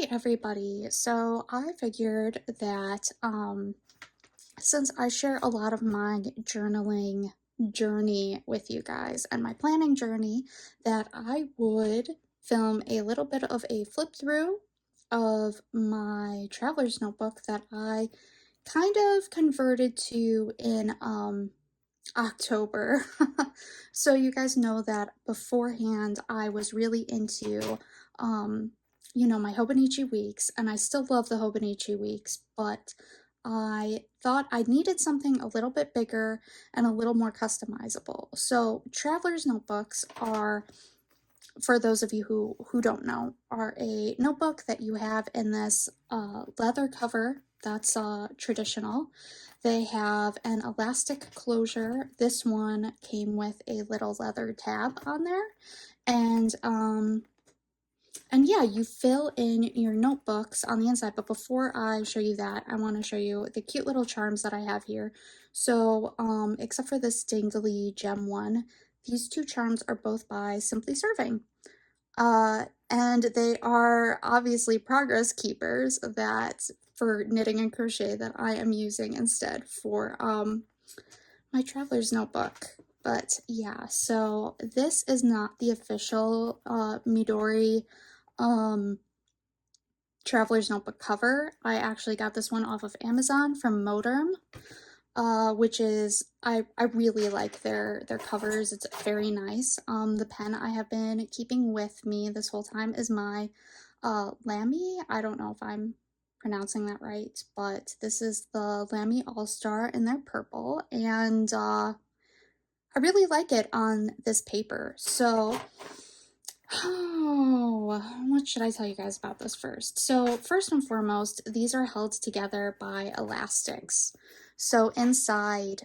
Hi everybody. So I figured that since I share a lot of my journaling journey with you guys and my planning journey, that I would film a little bit of a flip through of my traveler's notebook that I kind of converted to in October. So you guys know that beforehand I was really into my Hobonichi weeks, and I still love the Hobonichi weeks, but I thought I needed something a little bit bigger and a little more customizable. So traveler's notebooks are, for those of you who don't know, are a notebook that you have in this leather cover that's traditional. They have an elastic closure. This one came with a little leather tab on there, and yeah, you fill in your notebooks on the inside. But before I show you that, I want to show you the cute little charms that I have here. So except for this dingly gem one, these two charms are both by SimplyServing. And they are obviously progress keepers that for knitting and crochet that I am using instead for my traveler's notebook. But yeah, so this is not the official Midori traveler's notebook cover. I actually got this one off of Amazon from Moterm, which is, I really like their covers. It's very nice. The pen I have been keeping with me this whole time is my Lamy. I don't know if I'm pronouncing that right, but this is the Lamy All-Star in their purple, and I really like it on this paper. So what should I tell you guys about this first? So first and foremost, these are held together by elastics. So inside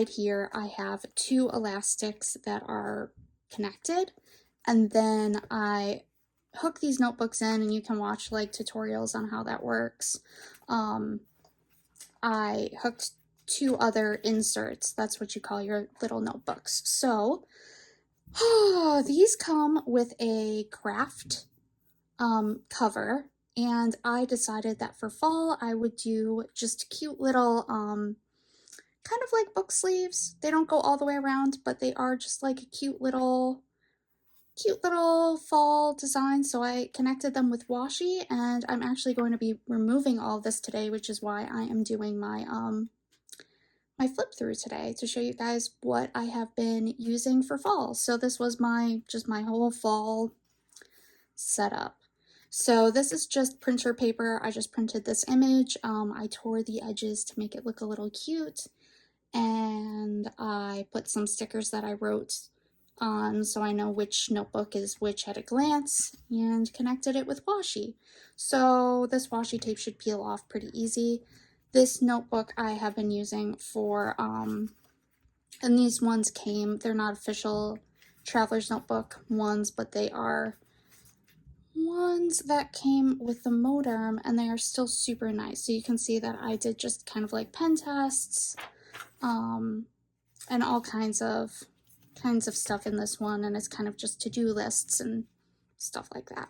here, I have two elastics that are connected, and then I hook these notebooks in, and you can watch like tutorials on how that works. I hooked two other inserts. That's what you call your little notebooks. So these come with a craft cover, and I decided that for fall I would do just cute little kind of like book sleeves. They don't go all the way around, but they are just like a cute little fall design. So I connected them with washi, and I'm actually going to be removing all of this today, which is why I am doing my my flip through today to show you guys what I have been using for fall. So this was just my whole fall setup. So this is just printer paper. I just printed this image. I tore the edges to make it look a little cute, and I put some stickers that I wrote on so I know which notebook is which at a glance, and connected it with washi. So this washi tape should peel off pretty easy. This notebook I have been using for, and these ones they're not official traveler's notebook ones, but they are ones that came with the Moterm, and they are still super nice. So you can see that I did just kind of like pen tests, and all kinds of stuff in this one, and it's kind of just to-do lists and stuff like that.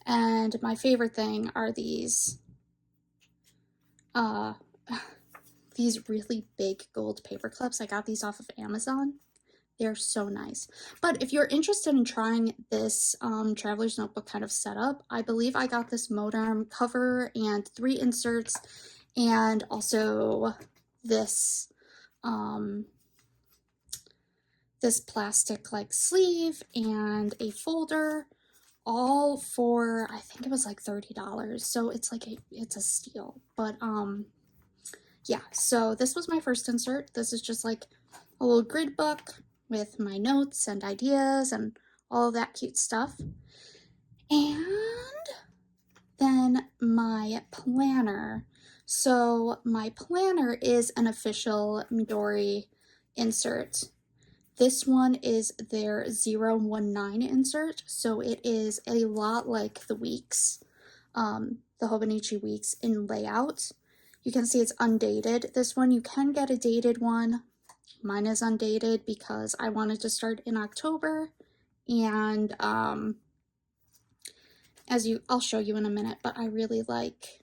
And my favorite thing are these these really big gold paper clips. I got these off of Amazon. They're so nice. But if you're interested in trying this traveler's notebook kind of setup, I believe I got this Moterm cover and 3 inserts, and also this this plastic like sleeve and a folder, all for, I think it was like $30. So it's like it's a steal. But yeah, so this was my first insert. This is just like a little grid book with my notes and ideas and all of that cute stuff. And then my planner. So my planner is an official Midori insert. This one is their 019 insert, so it is a lot like the weeks, the Hobonichi weeks in layout. You can see it's undated. This one, you can get a dated one. Mine is undated because I wanted to start in October, and I'll show you in a minute, but I really like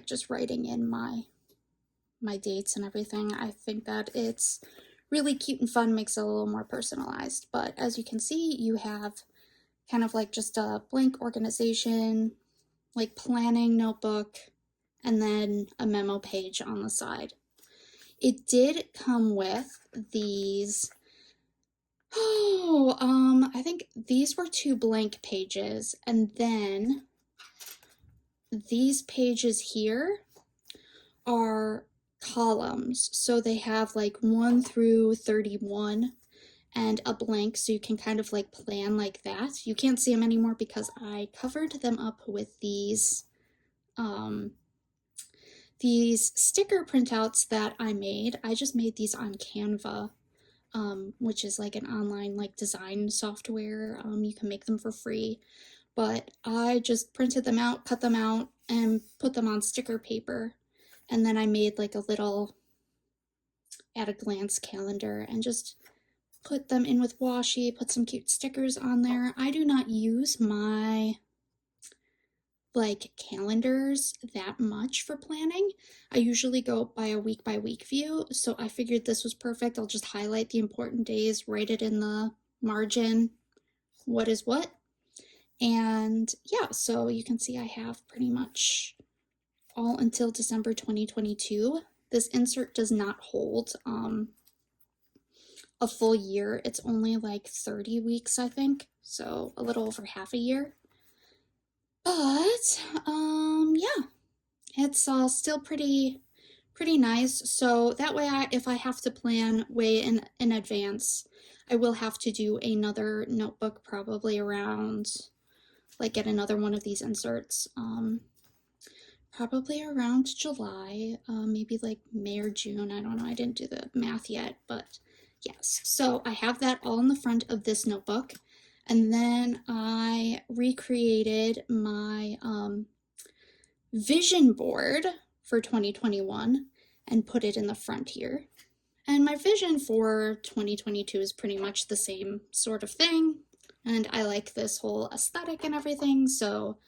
just writing in my dates and everything. I think that it's really cute and fun, makes it a little more personalized. But as you can see, you have kind of like just a blank organization, like planning notebook, and then a memo page on the side. It did come with these, I think these were 2 blank pages, and then these pages here are columns, so they have like 1 through 31 and a blank, so you can kind of like plan like that. You can't see them anymore because I covered them up with these sticker printouts that I made. I just made these on Canva, which is like an online like design software. You can make them for free, but I just printed them out, cut them out, and put them on sticker paper. And then I made like a little at a glance calendar and just put them in with washi, put some cute stickers on there. I do not use my like calendars that much for planning. I usually go by a week view, so I figured this was perfect. I'll just highlight the important days, write it in the margin, what is what. And yeah, so you can see I have pretty much all until December 2022. This insert does not hold a full year. It's only like 30 weeks, I think, so a little over half a year. But yeah, it's still pretty nice. So that way, if I have to plan way in advance, I will have to do another notebook probably around, like get another one of these inserts, probably around July, maybe like May or June. I don't know. I didn't do the math yet, but yes. So I have that all in the front of this notebook. And then I recreated my vision board for 2021 and put it in the front here. And my vision for 2022 is pretty much the same sort of thing. And I like this whole aesthetic and everything, so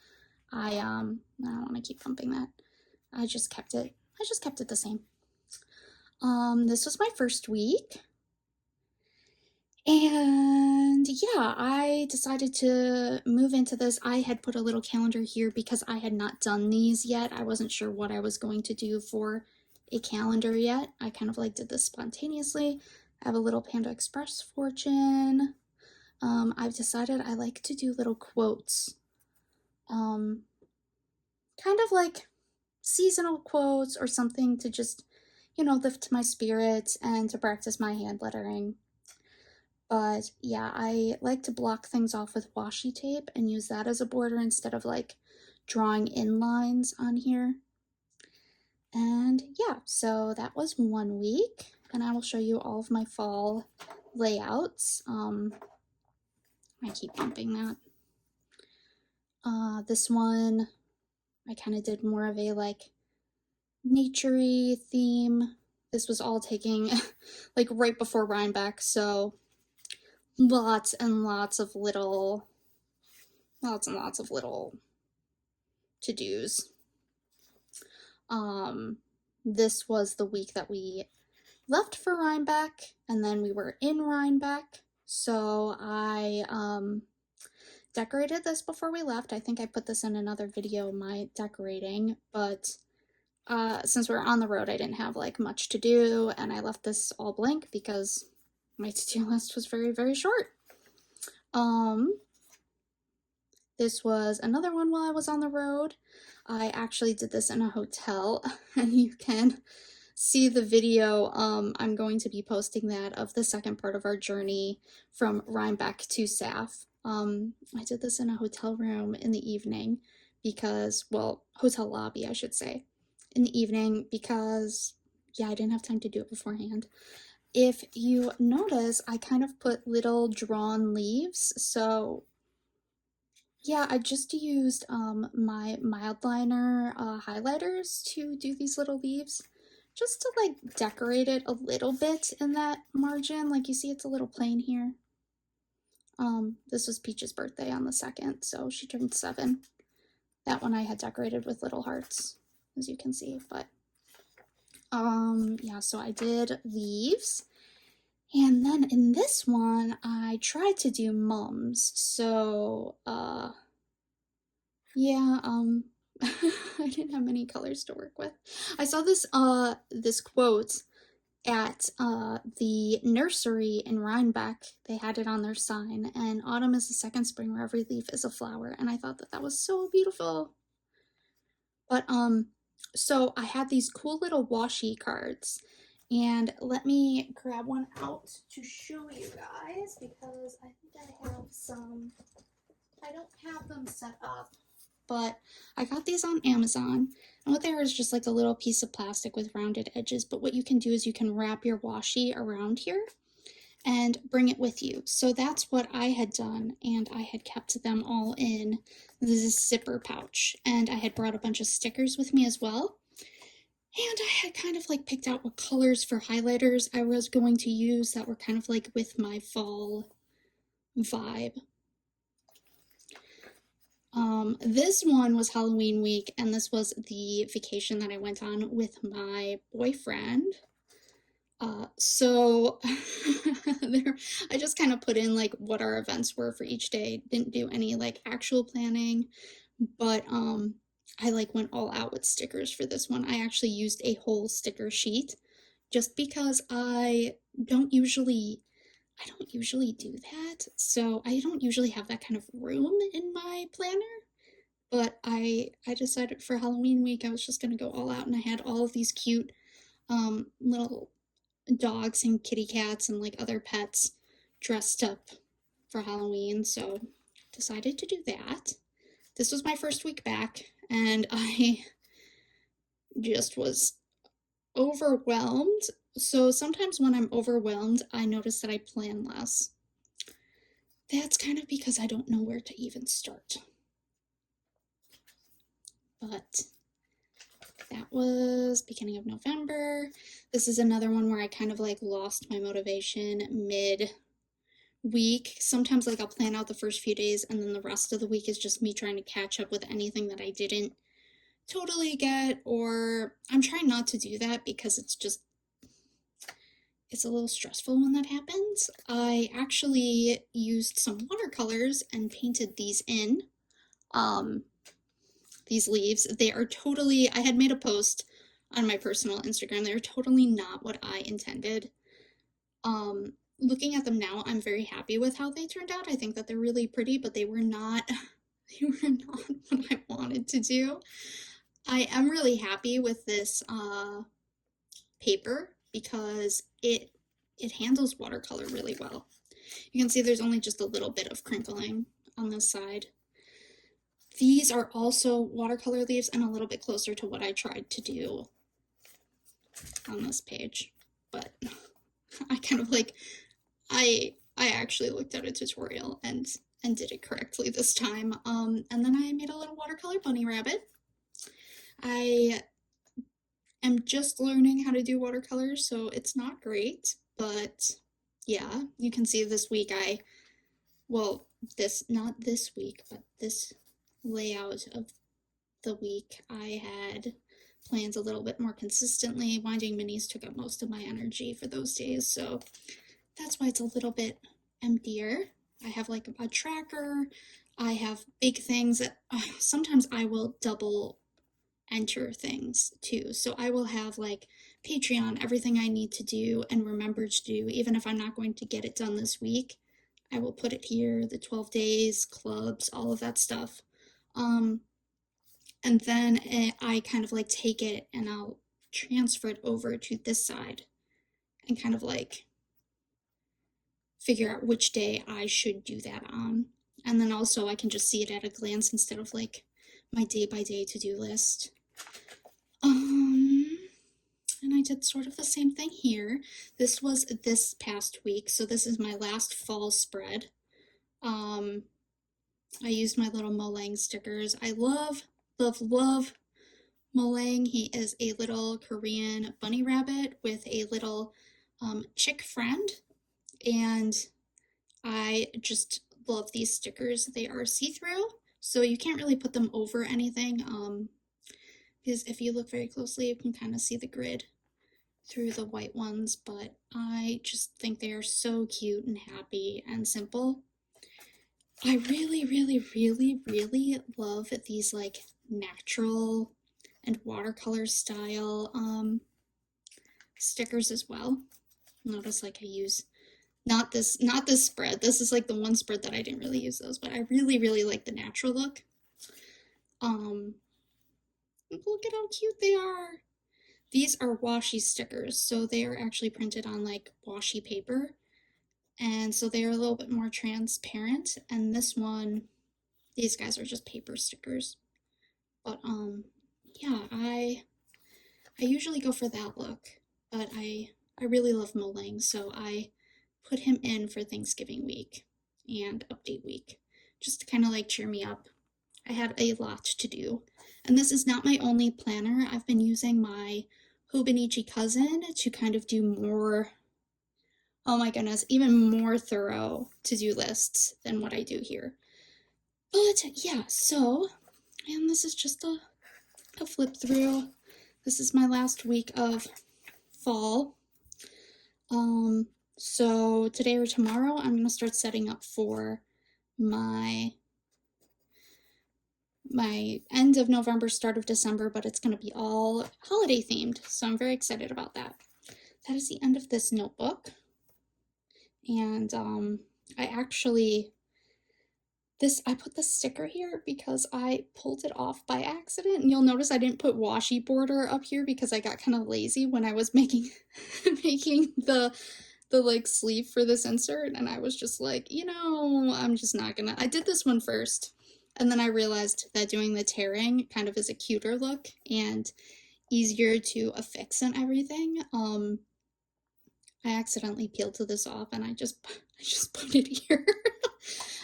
I don't want to keep bumping that. I just kept it the same. This was my first week. And yeah, I decided to move into this. I had put a little calendar here because I had not done these yet. I wasn't sure what I was going to do for a calendar yet. I kind of like did this spontaneously. I have a little Panda Express fortune. I've decided I like to do little quotes. Kind of like seasonal quotes or something to just, lift my spirits and to practice my hand lettering. But yeah, I like to block things off with washi tape and use that as a border instead of like drawing in lines on here. And yeah, so that was 1 week, and I will show you all of my fall layouts. I keep bumping that. This one, I kind of did more of a like nature-y theme. This was all taking like right before Rhinebeck, so lots and lots of little to-dos. This was the week that we left for Rhinebeck, and then we were in Rhinebeck, so I decorated this before we left. I think I put this in another video, my decorating, but since we were on the road, I didn't have like much to do, and I left this all blank because my to-do list was very, very short. This was another one while I was on the road. I actually did this in a hotel, and you can see the video. I'm going to be posting that of the second part of our journey from Rhinebeck to Saf. I did this in a hotel room in the evening because, well, hotel lobby, I should say, in the evening because, yeah, I didn't have time to do it beforehand. If you notice, I kind of put little drawn leaves, so yeah, I just used my mild liner highlighters to do these little leaves, just to like decorate it a little bit in that margin. Like you see, it's a little plain here. This was Peach's birthday on the 2nd, so she turned 7. That one I had decorated with little hearts, as you can see, but yeah, so I did leaves. And then in this one, I tried to do mums. So, yeah, I didn't have many colors to work with. I saw this quote at, the nursery in Rhinebeck. They had it on their sign, and autumn is the second spring where every leaf is a flower, and I thought that was so beautiful. But, so I had these cool little washi cards, and let me grab one out to show you guys, because I think I have some. I don't have them set up, but I got these on Amazon, and what they are is just like a little piece of plastic with rounded edges, but what you can do is you can wrap your washi around here and bring it with you. So that's what I had done, and I had kept them all in this zipper pouch, and I had brought a bunch of stickers with me as well. And I had kind of like picked out what colors for highlighters I was going to use that were kind of like with my fall vibe. This one was Halloween week, and this was the vacation that I went on with my boyfriend. So there, I just kind of put in like what our events were for each day. Didn't do any like actual planning, but I like went all out with stickers for this one. I actually used a whole sticker sheet just because I don't usually do that. So I don't usually have that kind of room in my planner. But I decided for Halloween week I was just gonna go all out, and I had all of these cute little dogs and kitty cats and like other pets dressed up for Halloween, so decided to do that. This was my first week back, and I just was overwhelmed. So sometimes when I'm overwhelmed, I notice that I plan less. That's kind of because I don't know where to even start. But that was beginning of November. This is another one where I kind of like lost my motivation mid-week. Sometimes like I'll plan out the first few days, and then the rest of the week is just me trying to catch up with anything that I didn't totally get, or I'm trying not to do that because it's a little stressful when that happens. I actually used some watercolors and painted these in. These leaves, they are totally, I had made a post on my personal Instagram, they're totally not what I intended. Looking at them now, I'm very happy with how they turned out. I think that they're really pretty, but they were not what I wanted to do. I am really happy with this paper because it handles watercolor really well. You can see there's only just a little bit of crinkling on this side. These are also watercolor leaves and a little bit closer to what I tried to do on this page, but I kind of like, I actually looked at a tutorial and did it correctly this time. And then I made a little watercolor bunny rabbit. I am just learning how to do watercolors, so it's not great, but yeah, you can see this week not this week, but this layout of the week, I had planned a little bit more consistently. Winding minis took up most of my energy for those days, so that's why it's a little bit emptier. I have like a tracker, I have big things that sometimes I will double enter things too. So I will have like Patreon, everything I need to do and remember to do, even if I'm not going to get it done this week. I will put it here, the 12 days, clubs, all of that stuff. And then I kind of like take it and I'll transfer it over to this side and kind of like figure out which day I should do that on. And then also I can just see it at a glance instead of like my day-by-day to-do list. And I did sort of the same thing here. This was this past week, so this is my last fall spread. I used my little Molang stickers. I love Molang. He is a little Korean bunny rabbit with a little chick friend, and I just love these stickers. They are see-through, so you can't really put them over anything, because if you look very closely, you can kind of see the grid through the white ones, but I just think they are so cute and happy and simple. I really, really, really, really love these like natural and watercolor style stickers as well. Notice like I use not this spread. This is like the one spread that I didn't really use those, but I really, really like the natural look. Look at how cute they are. These are washi stickers, so they are actually printed on like washi paper, and so they are a little bit more transparent. And this one, these guys are just paper stickers. But yeah, I usually go for that look, but I really love Moling, so I put him in for Thanksgiving week and update week, just to kind of like cheer me up. I had a lot to do, and this is not my only planner. I've been using my Hobonichi Cousin to kind of do more, oh my goodness, even more thorough to-do lists than what I do here. But yeah, so, and this is just a flip through. This is my last week of fall. So today or tomorrow, I'm gonna start setting up for my end of November, start of December, but it's going to be all holiday themed, so I'm very excited about that. That is the end of this notebook, and I actually, I put the sticker here because I pulled it off by accident, and you'll notice I didn't put washi border up here because I got kind of lazy when I was making the like sleeve for this insert, and I was just like, you know, I'm just not gonna, I did this one first. And then I realized that doing the tearing kind of is a cuter look and easier to affix and everything. I accidentally peeled this off and I just put it here.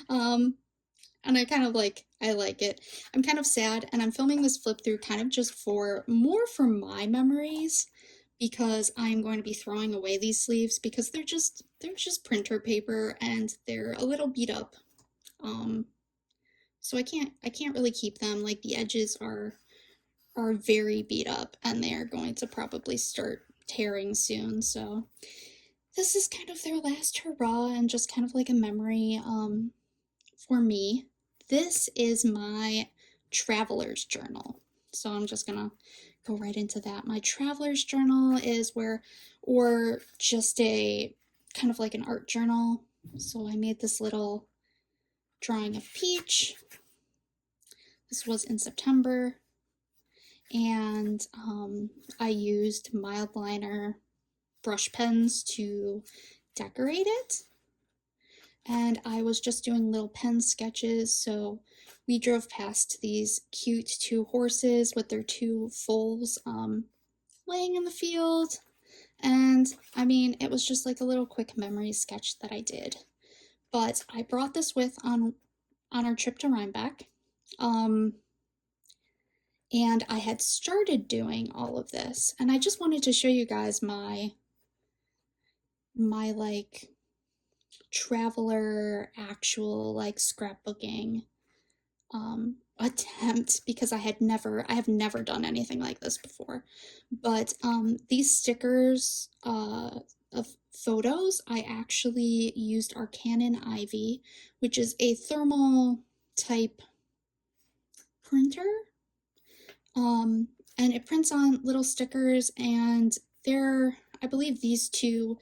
And I kind of like, I like it. I'm kind of sad, and I'm filming this flip through kind of just more for my memories, because I'm going to be throwing away these sleeves because they're just printer paper and they're a little beat up. So I can't really keep them. Like, the edges are very beat up and they're going to probably start tearing soon. So this is kind of their last hurrah and just kind of like a memory for me. This is my traveler's journal. So I'm just gonna go right into that. My traveler's journal is or just a kind of like an art journal. So I made this little drawing of Peach. This was in September, and I used mild liner brush pens to decorate it, and I was just doing little pen sketches. So we drove past these cute two horses with their two foals laying in the field, and I mean, it was just like a little quick memory sketch that I did. But I brought this with on our trip to Rhinebeck. And I had started doing all of this, and I just wanted to show you guys my like traveler actual like scrapbooking attempt, because I have never done anything like this before. But these stickers of photos, I actually used our Canon Ivy, which is a thermal type printer. And it prints on little stickers, and I believe these two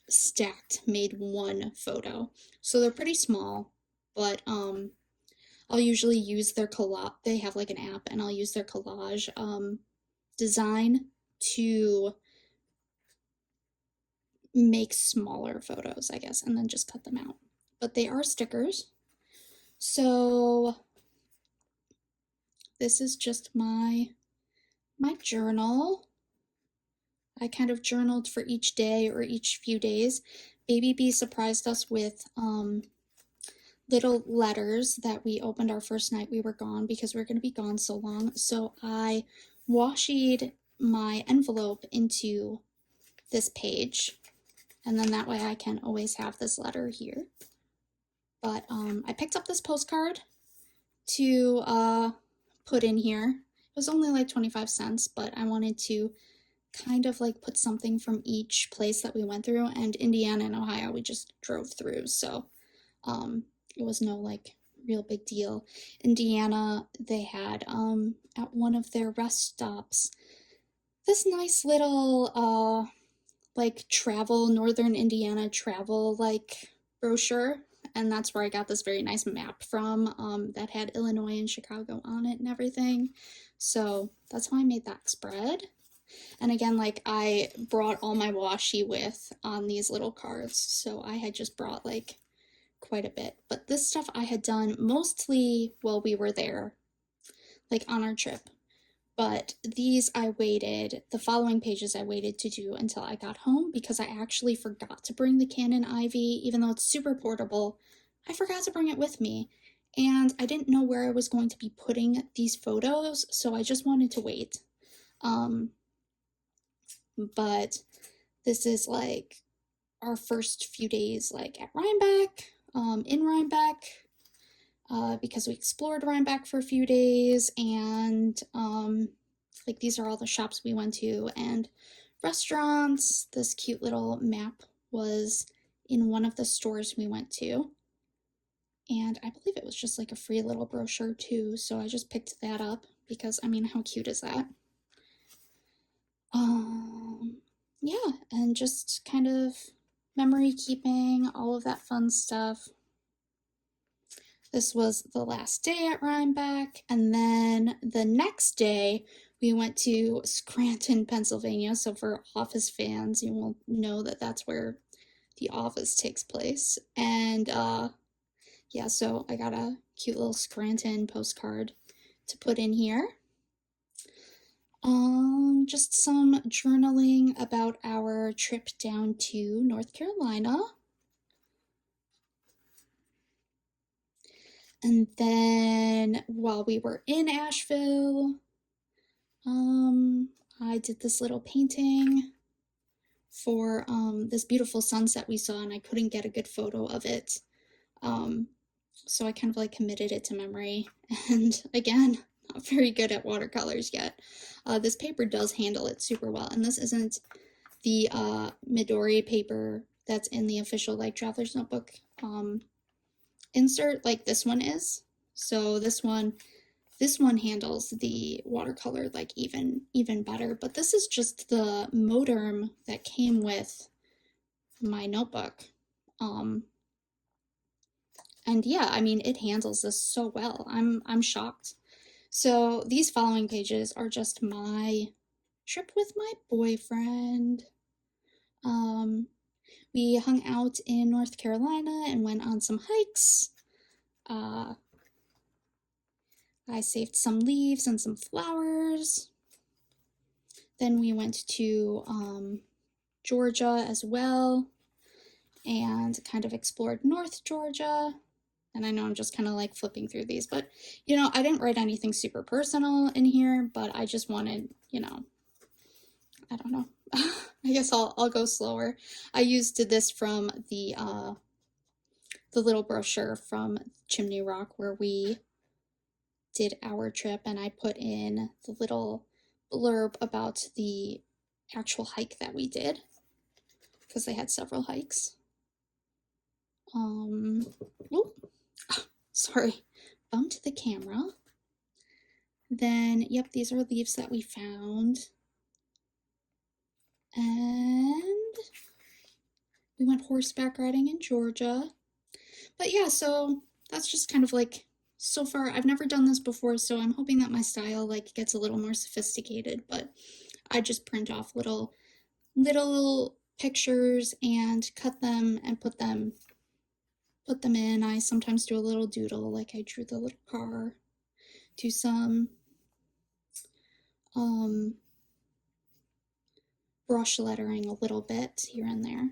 stacked made one photo. So they're pretty small, but I'll usually use their collage. They have like an app, and I'll use their collage design to make smaller photos, I guess, and then just cut them out. But they are stickers. So this is just my journal. I kind of journaled for each day or each few days. Baby Bee surprised us with little letters that we opened our first night we were gone, because we were going to be gone so long. So I washied my envelope into this page, and then that way I can always have this letter here. but I picked up this postcard to put in here. It was only like 25 cents, but I wanted to kind of like put something from each place that we went through, and Indiana and Ohio we just drove through, so it was no like real big deal. Indiana, they had at one of their rest stops this nice little like travel, northern Indiana travel like brochure, and that's where I got this very nice map from that had Illinois and Chicago on it and everything. So that's how I made that spread. And again, like I brought all my washi with on these little cards, so I had just brought like quite a bit. But this stuff I had done mostly while we were there, like on our trip. But these the following pages I waited to do until I got home because I actually forgot to bring the Canon Ivy, even though it's super portable. I forgot to bring it with me, and I didn't know where I was going to be putting these photos, so I just wanted to wait. But this is like our first few days like at Rhinebeck, in Rhinebeck, because we explored Rhinebeck for a few days, and like these are all the shops we went to and restaurants. This cute little map was in one of the stores we went to, and I believe it was just like a free little brochure too, so I just picked that up because, I mean, how cute is that? Yeah, and just kind of memory keeping, all of that fun stuff. This was the last day at Rhinebeck, and then the next day we went to Scranton, Pennsylvania. So for Office fans, you will know that that's where The Office takes place. And yeah, so I got a cute little Scranton postcard to put in here. Just some journaling about our trip down to North Carolina. And then while we were in Asheville, I did this little painting for this beautiful sunset we saw, and I couldn't get a good photo of it. So I kind of like committed it to memory. And again, not very good at watercolors yet. This paper does handle it super well, and this isn't the Midori paper that's in the official like Traveler's Notebook insert like this one is. So this one handles the watercolor like even better, but this is just the Moterm that came with my notebook. And yeah, I mean, it handles this so well. I'm shocked. So these following pages are just my trip with my boyfriend. We hung out in North Carolina and went on some hikes. I saved some leaves and some flowers. Then we went to Georgia as well and kind of explored North Georgia. And I know I'm just kind of like flipping through these, but you know, I didn't write anything super personal in here, but I just wanted, you know, I don't know. I guess I'll go slower. I used this from the little brochure from Chimney Rock where we did our trip, and I put in the little blurb about the actual hike that we did because they had several hikes. Sorry, bumped the camera. Then, yep, these are leaves that we found. And we went horseback riding in Georgia. But yeah, so that's just kind of like, so far, I've never done this before, so I'm hoping that my style like gets a little more sophisticated, but I just print off little pictures and cut them and put them in. I sometimes do a little doodle, like I drew the little car, do some brush lettering a little bit here and there.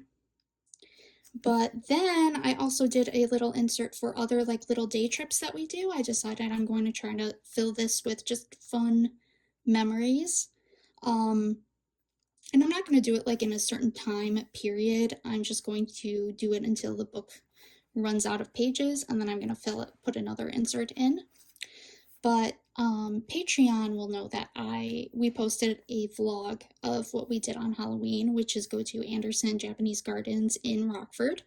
But then I also did a little insert for other like little day trips that we do. I decided I'm going to try to fill this with just fun memories. And I'm not going to do it like in a certain time period. I'm just going to do it until the book runs out of pages, and then I'm going to fill it, put another insert in. But Patreon will know that we posted a vlog of what we did on Halloween, which is go to Anderson Japanese Gardens in Rockford.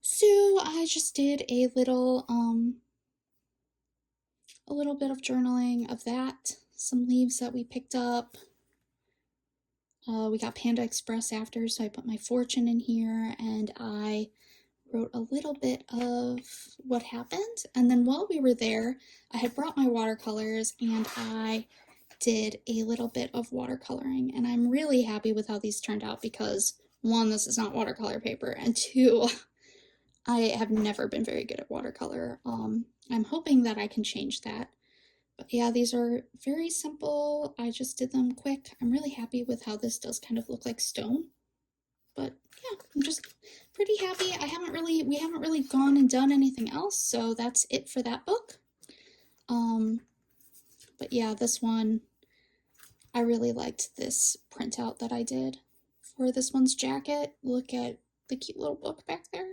So I just did a little bit of journaling of that, some leaves that we picked up. We got Panda Express after, so I put my fortune in here, and I wrote a little bit of what happened. And then while we were there, I had brought my watercolors, and I did a little bit of watercoloring, and I'm really happy with how these turned out because, one, this is not watercolor paper, and two, I have never been very good at watercolor. I'm hoping that I can change that. But yeah, these are very simple. I just did them quick. I'm really happy with how this does kind of look like stone. But yeah, I'm just pretty happy. We haven't really gone and done anything else, so that's it for that book. But yeah, this one, I really liked this printout that I did for this one's jacket. Look at the cute little book back there.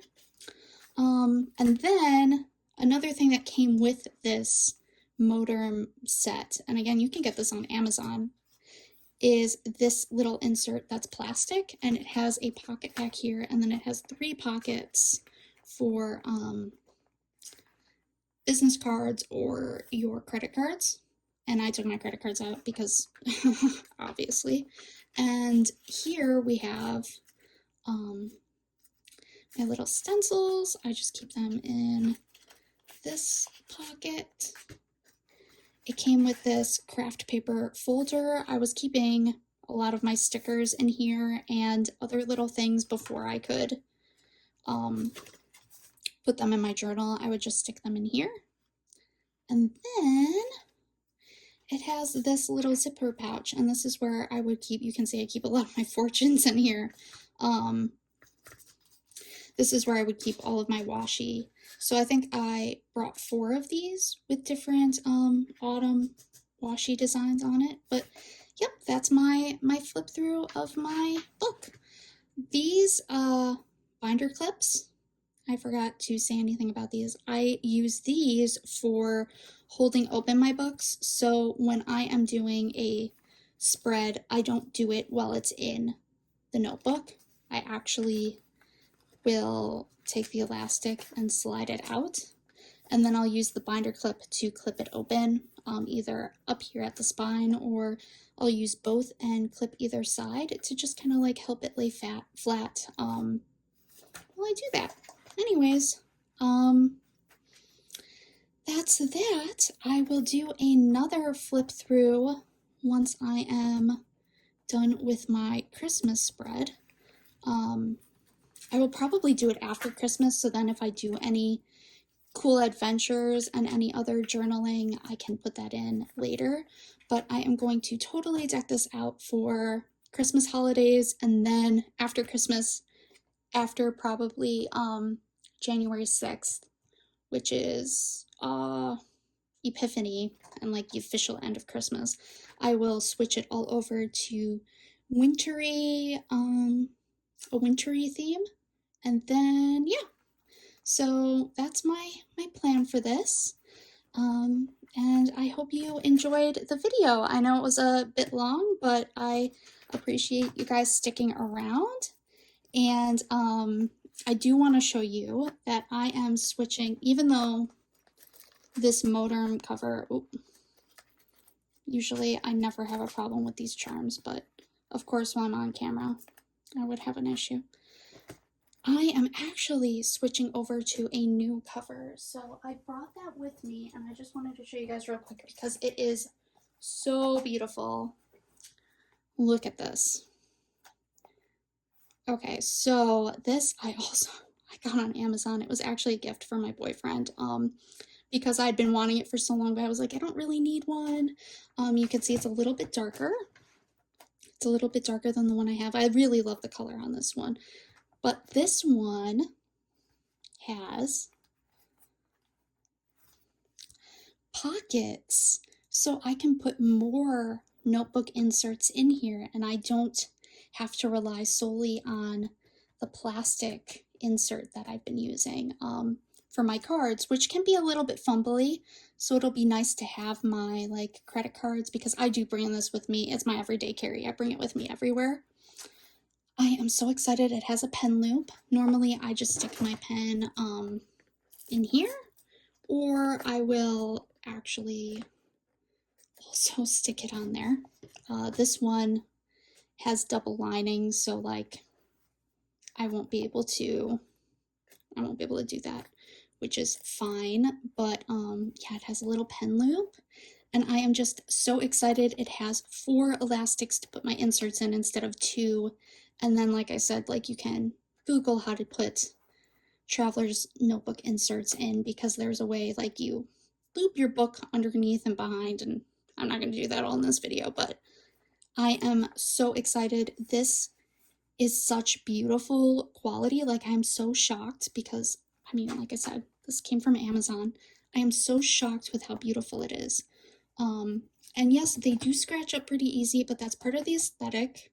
And then another thing that came with this Moterm set, and again, you can get this on Amazon, is this little insert that's plastic, and it has a pocket back here, and then it has 3 pockets for business cards or your credit cards. And I took my credit cards out because obviously. And here we have my little stencils. I just keep them in this pocket. It came with this craft paper folder. I was keeping a lot of my stickers in here and other little things before I could put them in my journal. I would just stick them in here. And then it has this little zipper pouch, and this is where I would keep, you can see I keep a lot of my fortunes in here. This is where I would keep all of my washi. So I think I brought 4 of these with different autumn washi designs on it. But yep, that's my flip through of my book. These binder clips, I forgot to say anything about these. I use these for holding open my books. So when I am doing a spread, I don't do it while it's in the notebook. I actually will take the elastic and slide it out, and then I'll use the binder clip to clip it open, either up here at the spine, or I'll use both and clip either side to just kind of like help it lay flat while I do that. Anyways, that's that. I will do another flip through once I am done with my Christmas spread. I will probably do it after Christmas, so then if I do any cool adventures and any other journaling, I can put that in later. But I am going to totally deck this out for Christmas holidays, and then after Christmas, after probably January 6th, which is Epiphany and like the official end of Christmas, I will switch it all over to wintry, a wintry theme. And then, yeah, so that's my plan for this. And I hope you enjoyed the video. I know it was a bit long, but I appreciate you guys sticking around. And I do want to show you that I am switching, even though this Moterm cover, usually I never have a problem with these charms, but of course when I'm on camera, I would have an issue. I am actually switching over to a new cover, so I brought that with me, and I just wanted to show you guys real quick because it is so beautiful. Look at this. Okay, so this I got on Amazon. It was actually a gift for my boyfriend, because I'd been wanting it for so long, but I was like, I don't really need one. You can see it's a little bit darker. It's a little bit darker than the one I have. I really love the color on this one. But this one has pockets, so I can put more notebook inserts in here, and I don't have to rely solely on the plastic insert that I've been using for my cards, which can be a little bit fumbly. So it'll be nice to have my like credit cards, because I do bring this with me. It's my everyday carry. I bring it with me everywhere. I am so excited. It has a pen loop. Normally I just stick my pen in here, or I will actually also stick it on there. This one has double lining, so like I won't be able to do that, which is fine. But yeah, it has a little pen loop, and I am just so excited. It has 4 elastics to put my inserts in instead of 2. And then, like I said, like you can Google how to put traveler's notebook inserts in, because there's a way like you loop your book underneath and behind, and I'm not going to do that all in this video, but I am so excited. This is such beautiful quality. Like, I'm so shocked because, I mean, like I said, this came from Amazon. I am so shocked with how beautiful it is. And yes, they do scratch up pretty easy, but that's part of the aesthetic,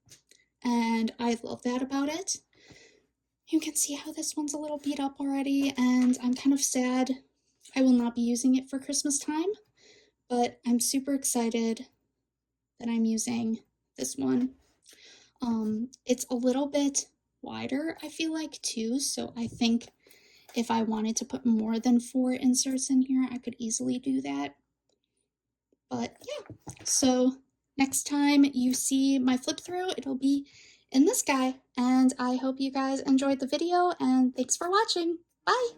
and I love that about it. You can see how this one's a little beat up already, and I'm kind of sad I will not be using it for Christmas time, but I'm super excited that I'm using this one. It's a little bit wider, I feel like, too, so I think if I wanted to put more than 4 inserts in here, I could easily do that. But yeah, so next time you see my flip through, it'll be in this guy, and I hope you guys enjoyed the video, and thanks for watching. Bye!